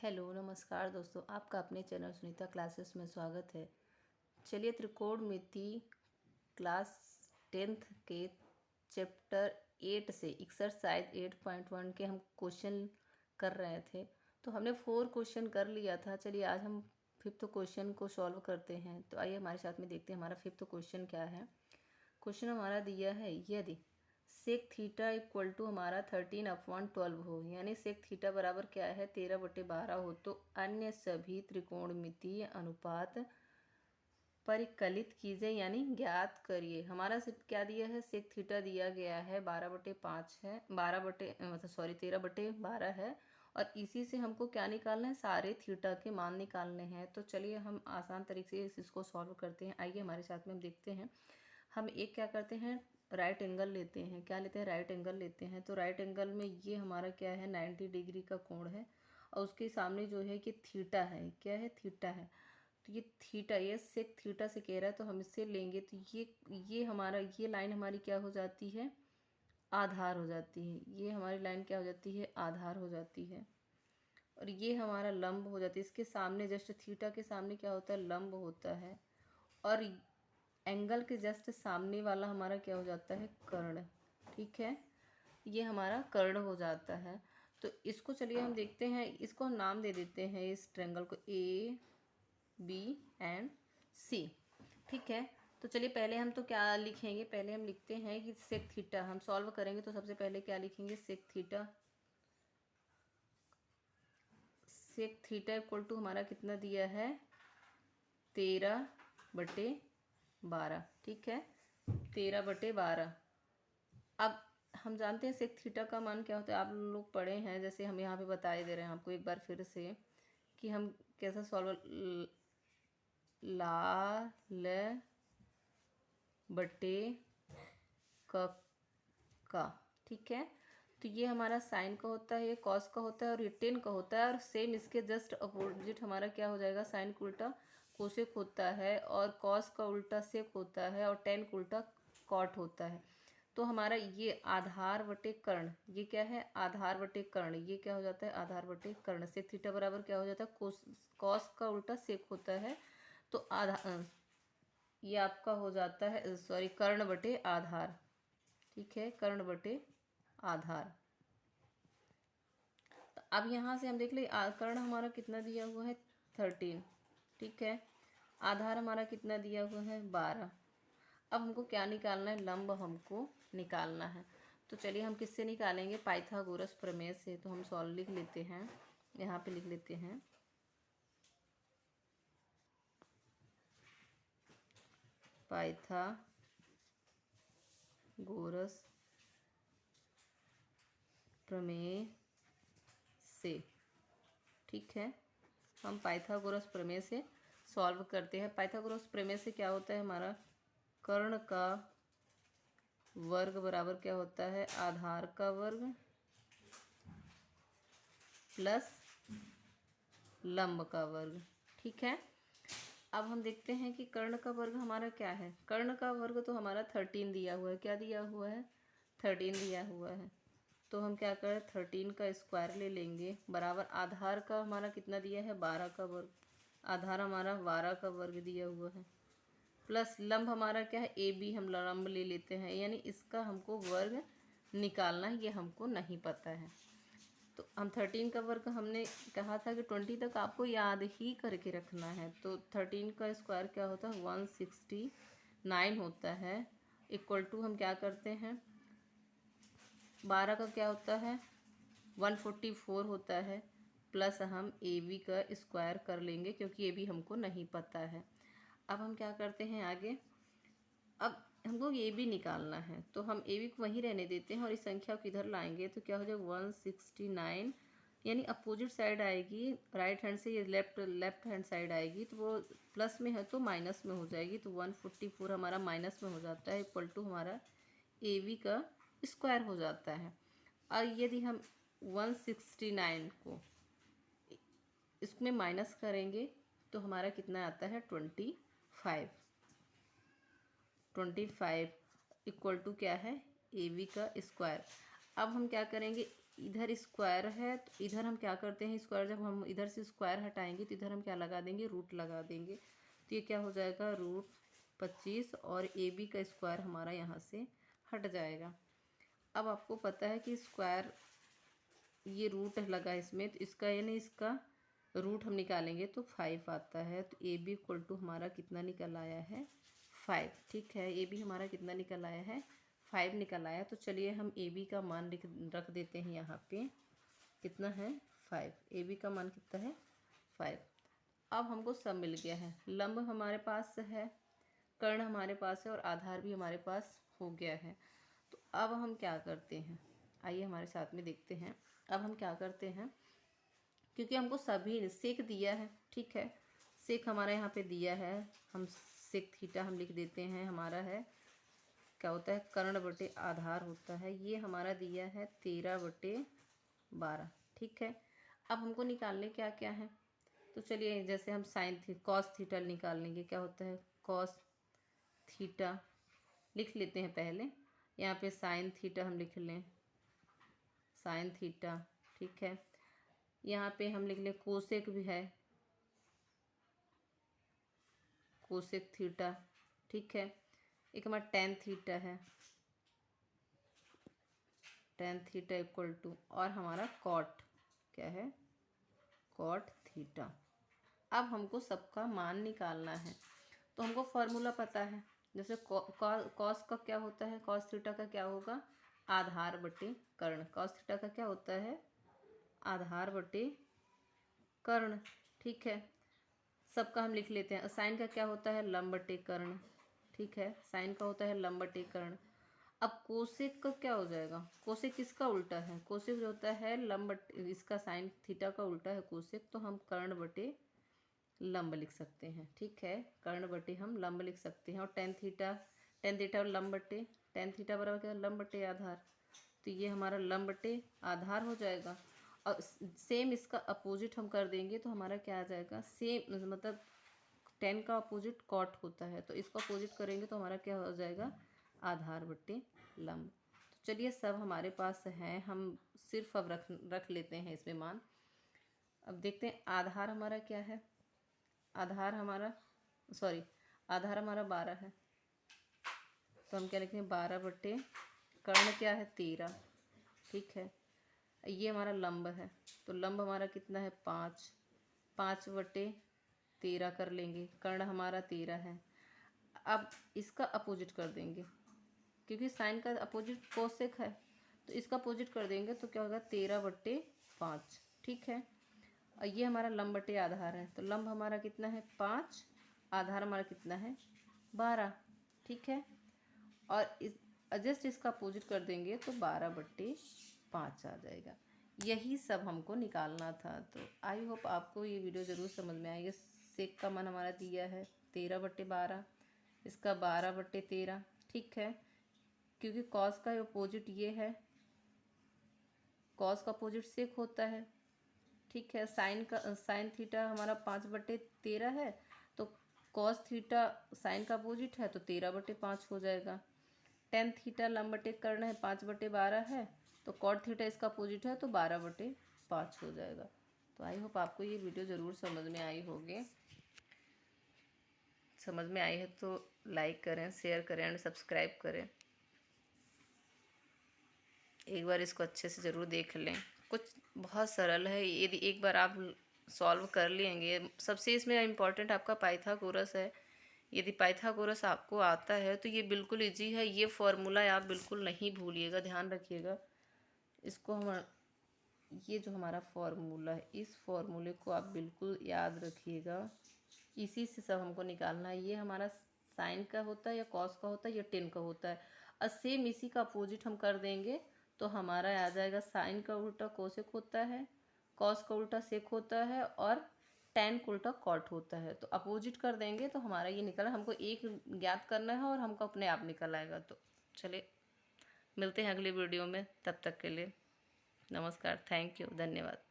Hello नमस्कार दोस्तों, आपका अपने चैनल सुनीता क्लासेस में स्वागत है। चलिए त्रिकोणमिति क्लास 10th के चैप्टर 8 से एक्सरसाइज 8.1 के हम क्वेश्चन कर रहे थे। तो हमने 4 क्वेश्चन कर लिया था। चलिए आज हम 5th क्वेश्चन को सॉल्व करते हैं। तो आइए हमारे साथ में देखते हैं हमारा 5th क्वेश्चन क्या है। क्वेश्चन हमारा दिया है, यदि सेक थीटा इक्वल टू हमारा 13/12 हो, यानी सेक थीटा बराबर क्या है 13/12 हो, तो अन्य सभी त्रिकोणमितीय अनुपात परिकलित कीजिए यानी ज्ञात करिए। हमारा सिर्फ क्या दिया है, सेक थीटा दिया गया है 12/5 है, 13/12 है। और इसी से हमको क्या निकालना है, सारे थीटा के मान निकालने हैं। तो चलिए हम आसान तरीके से इसको सॉल्व करते हैं। आइए हमारे साथ में हम देखते हैं। हम एक क्या करते हैं, राइट एंगल लेते हैं। क्या लेते हैं, राइट एंगल लेते हैं। तो राइट एंगल में ये हमारा क्या है 90 डिग्री का कोण है, और उसके सामने जो है कि थीटा है। क्या है, थीटा है। तो ये थीटा, ये सेक थीटा से कह रहा है, तो हम इससे लेंगे तो ये हमारा, ये लाइन हमारी क्या हो जाती है, आधार हो जाती है। ये हमारी लाइन क्या हो जाती है, आधार हो जाती है। और ये हमारा लंब हो जाती है। इसके सामने जस्ट थीटा के सामने क्या होता है, लंब होता है। और एंगल के जस्ट सामने वाला हमारा क्या हो जाता है, कर्ण। ठीक है, ये हमारा कर्ण हो जाता है। तो इसको चलिए हम देखते हैं, इसको हम नाम दे देते हैं इस ट्रायंगल को A, B एंड C। ठीक है, तो चलिए पहले हम तो क्या लिखेंगे, पहले हम लिखते हैं कि सेक थीटा हम सॉल्व करेंगे। तो सबसे पहले क्या लिखेंगे, sec theta. Sec theta equal to हमारा कितना दिया है, 13/12। ठीक है, 13/12। अब हम जानते हैं सेक थीटा का मान क्या होता है, आप लोग पढ़े हैं। जैसे हम यहाँ पे बताए दे रहे हैं आपको एक बार फिर से कि हम कैसा सॉल्व, लाल बटे का। ठीक है, तो ये हमारा साइन का होता है, ये कॉस का होता है और ये टेन का होता है। और सेम इसके जस्ट अपोजिट हमारा क्या हो जाएगा, साइन का उल्टा कोसेक होता है, और कॉस का उल्टा सेक होता है, और टेन का उल्टा कॉट होता है। तो हमारा ये आधार बटे कर्ण, ये क्या है, आधार बटे कर्ण। ये क्या हो जाता है, आधार बटे कर्ण। सेक थीटा बराबर क्या हो जाता है, कॉस का उल्टा सेक होता है। तो ये आपका हो जाता है, सॉरी, कर्ण बटे आधार। ठीक है, कर्ण बटे आधार। तो अब यहाँ से हम देख ले, कर्ण हमारा कितना दिया हुआ है, 13। ठीक है, आधार हमारा कितना दिया हुआ है, 12। अब हमको क्या निकालना है, लंब हमको निकालना है। तो चलिए हम किससे निकालेंगे, पाइथागोरस प्रमेय से। तो हम सॉल्व लिख लेते हैं, यहाँ पे लिख लेते हैं पाइथागोरस प्रमेय से। ठीक है, हम पाइथागोरस प्रमेय से सॉल्व करते हैं। पाइथागोरस प्रमेय से क्या होता है, हमारा कर्ण का वर्ग बराबर क्या होता है, आधार का वर्ग प्लस लंब का वर्ग। ठीक है, अब हम देखते हैं कि कर्ण का वर्ग हमारा क्या है। कर्ण का वर्ग तो हमारा 13 दिया हुआ है। क्या दिया हुआ है, 13 दिया हुआ है। तो हम क्या करें, 13 का स्क्वायर ले लेंगे, बराबर आधार का हमारा कितना दिया है, 12 का वर्ग। आधार हमारा 12 का वर्ग दिया हुआ है, प्लस लंब हमारा क्या है, AB। हम लंब ले लेते हैं, यानी इसका हमको वर्ग निकालना है, ये हमको नहीं पता है। तो हम 13 का वर्ग, हमने कहा था कि 20 तक आपको याद ही करके रखना है। तो 13 का स्क्वायर क्या होता है, 169 होता है। इक्वल टू हम क्या करते हैं, 12 का क्या होता है, 144 होता है, प्लस हम AB का स्क्वायर कर लेंगे क्योंकि AB हमको नहीं पता है। अब हम क्या करते हैं आगे, अब हमको AB निकालना है। तो हम AB को वहीं रहने देते हैं और इस संख्या को इधर लाएंगे। तो क्या हो जाएगा, 169, यानी अपोजिट साइड आएगी राइट हैंड से, ये लेफ्ट हैंड साइड आएगी। तो वो प्लस में है तो माइनस में हो जाएगी। तो 144 हमारा माइनस में हो जाता है, इक्वल टू हमारा AB का स्क्वायर हो जाता है। और यदि हम 169 को इसमें माइनस करेंगे तो हमारा कितना आता है, 25 इक्वल टू क्या है, AB का स्क्वायर। अब हम क्या करेंगे, इधर स्क्वायर है तो इधर हम क्या करते हैं, स्क्वायर जब हम इधर से स्क्वायर हटाएंगे तो इधर हम क्या लगा देंगे, रूट लगा देंगे। तो ये क्या हो जाएगा, √25 और ए बी का स्क्वायर हमारा यहाँ से हट जाएगा। अब आपको पता है कि स्क्वायर ये रूट लगा इसमें, तो इसका यानी इसका रूट हम निकालेंगे तो 5 आता है। तो ए बी इक्वल टू हमारा कितना निकल आया है, 5। ठीक है, ए बी हमारा कितना निकल आया है, 5 निकल आया। तो चलिए हम ए बी का मान रख देते हैं यहाँ पे, कितना है 5। ए बी का मान कितना है 5। अब हमको सब मिल गया है, लंब हमारे पास है, कर्ण हमारे पास है और आधार भी हमारे पास हो गया है। तो अब हम क्या करते हैं, आइए हमारे साथ में देखते हैं। अब हम क्या करते हैं, क्योंकि हमको सभी सेक दिया है, ठीक है, सेक हमारा यहाँ पे दिया है, हम सेक थीटा हम लिख देते हैं, हमारा है क्या होता है, कर्ण बटे आधार होता है। ये हमारा दिया है 13/12। ठीक है, अब हमको निकालने क्या क्या है, तो चलिए जैसे हम कॉस थीटा निकाल लेंगे। क्या होता है, कॉस थीटा लिख लेते हैं पहले, यहाँ पे साइन थीटा हम लिख लें, साइन थीटा। ठीक है, यहाँ पे हम लिख लें कोसेक भी है, कोसेक थीटा। ठीक है, एक हमारा टेन थीटा है, टेन थीटा इक्वल टू, और हमारा कॉट क्या है, कॉट थीटा। अब हमको सबका मान निकालना है, तो हमको फॉर्मूला पता है। जैसे कॉस का क्या होता है, कॉस थीटा का क्या होगा, आधार बटे कर्ण। कॉस थीटा का क्या होता है, आधार बटे कर्ण। ठीक है, सबका हम लिख लेते हैं। साइन का क्या होता है, लंब बटे कर्ण। ठीक है, साइन का होता है लंब बटे कर्ण। अब कोसेक का क्या हो जाएगा, कोसेक किसका उल्टा है, कोसेक जो होता है लंब, इसका साइन थीटा का उल्टा है कोसेक, तो हम कर्ण बटे लंब लिख सकते हैं। ठीक है, कर्ण बटे हम लंब लिख सकते हैं। और टेन थीटा और लंब बटे, टेन थीटा बराबर क्या, लंब बटे आधार। तो ये हमारा लंब बटे आधार हो जाएगा। और सेम इसका अपोजिट हम कर देंगे तो हमारा क्या आ जाएगा, सेम मतलब टेन का अपोजिट कॉट होता है, तो इसको अपोजिट करेंगे तो हमारा क्या हो जाएगा, आधार बटे लंब। तो चलिए सब हमारे पास है, हम सिर्फ अब रख लेते हैं इसमें मान। अब देखते हैं आधार हमारा क्या है, आधार हमारा आधार हमारा 12 है, तो हम क्या लिखेंगे, 12 बटे कर्ण क्या है 13। ठीक है, ये हमारा लंब है, तो लंब हमारा कितना है 5, 5 बटे 13 कर लेंगे, कर्ण हमारा 13 है। अब इसका अपोजिट कर देंगे, क्योंकि साइन का अपोजिट कोसेक है, तो इसका अपोजिट कर देंगे तो क्या होगा, 13/5। ठीक है, और ये हमारा लंब बटे आधार है, तो लंब हमारा कितना है 5, आधार हमारा कितना है 12। ठीक है, और इस जस्ट इसका अपोजिट कर देंगे तो 12/5 आ जाएगा। यही सब हमको निकालना था। तो आई होप आपको ये वीडियो ज़रूर समझ में आएगी। सेक का मान हमारा दिया है 13/12, इसका 12/13। ठीक है, क्योंकि कॉस का अपोजिट ये है, कॉस का अपोजिट सेक होता है। ठीक है, साइन थीटा हमारा 5/13 है, तो कॉस थीटा साइन का अपोजिट है तो 13/5 हो जाएगा। टेन थीटा लंब बटे कर्ण है, 5/12 है, तो कॉट थीटा इसका अपोजिट है तो 12/5 हो जाएगा। तो आई होप आपको ये वीडियो ज़रूर समझ में आई होगी। समझ में आई है तो लाइक करें, शेयर करें एंड सब्सक्राइब करें। एक बार इसको अच्छे से ज़रूर देख लें, कुछ बहुत सरल है। यदि एक बार आप सॉल्व कर लेंगे, सबसे इसमें इम्पॉर्टेंट आपका पाइथागोरस है। यदि पाइथागोरस आपको आता है तो ये बिल्कुल इजी है। ये फॉर्मूला आप बिल्कुल नहीं भूलिएगा, ध्यान रखिएगा इसको। हम ये जो हमारा फॉर्मूला है, इस फॉर्मूले को आप बिल्कुल याद रखिएगा। इसी से सब हमको निकालना है। ये हमारा साइन का होता है या कॉस का होता है या टेन का होता है, और सेम इसी का अपोजिट हम कर देंगे तो हमारा आ जाएगा, साइन का उल्टा कोसेक होता है, कॉस का उल्टा सेक होता है, और टेन का उल्टा कॉट होता है। तो अपोजिट कर देंगे तो हमारा ये निकला। हमको एक ज्ञात करना है और हमको अपने आप निकल आएगा। तो चलिए मिलते हैं अगली वीडियो में, तब तक के लिए नमस्कार, थैंक यू, धन्यवाद।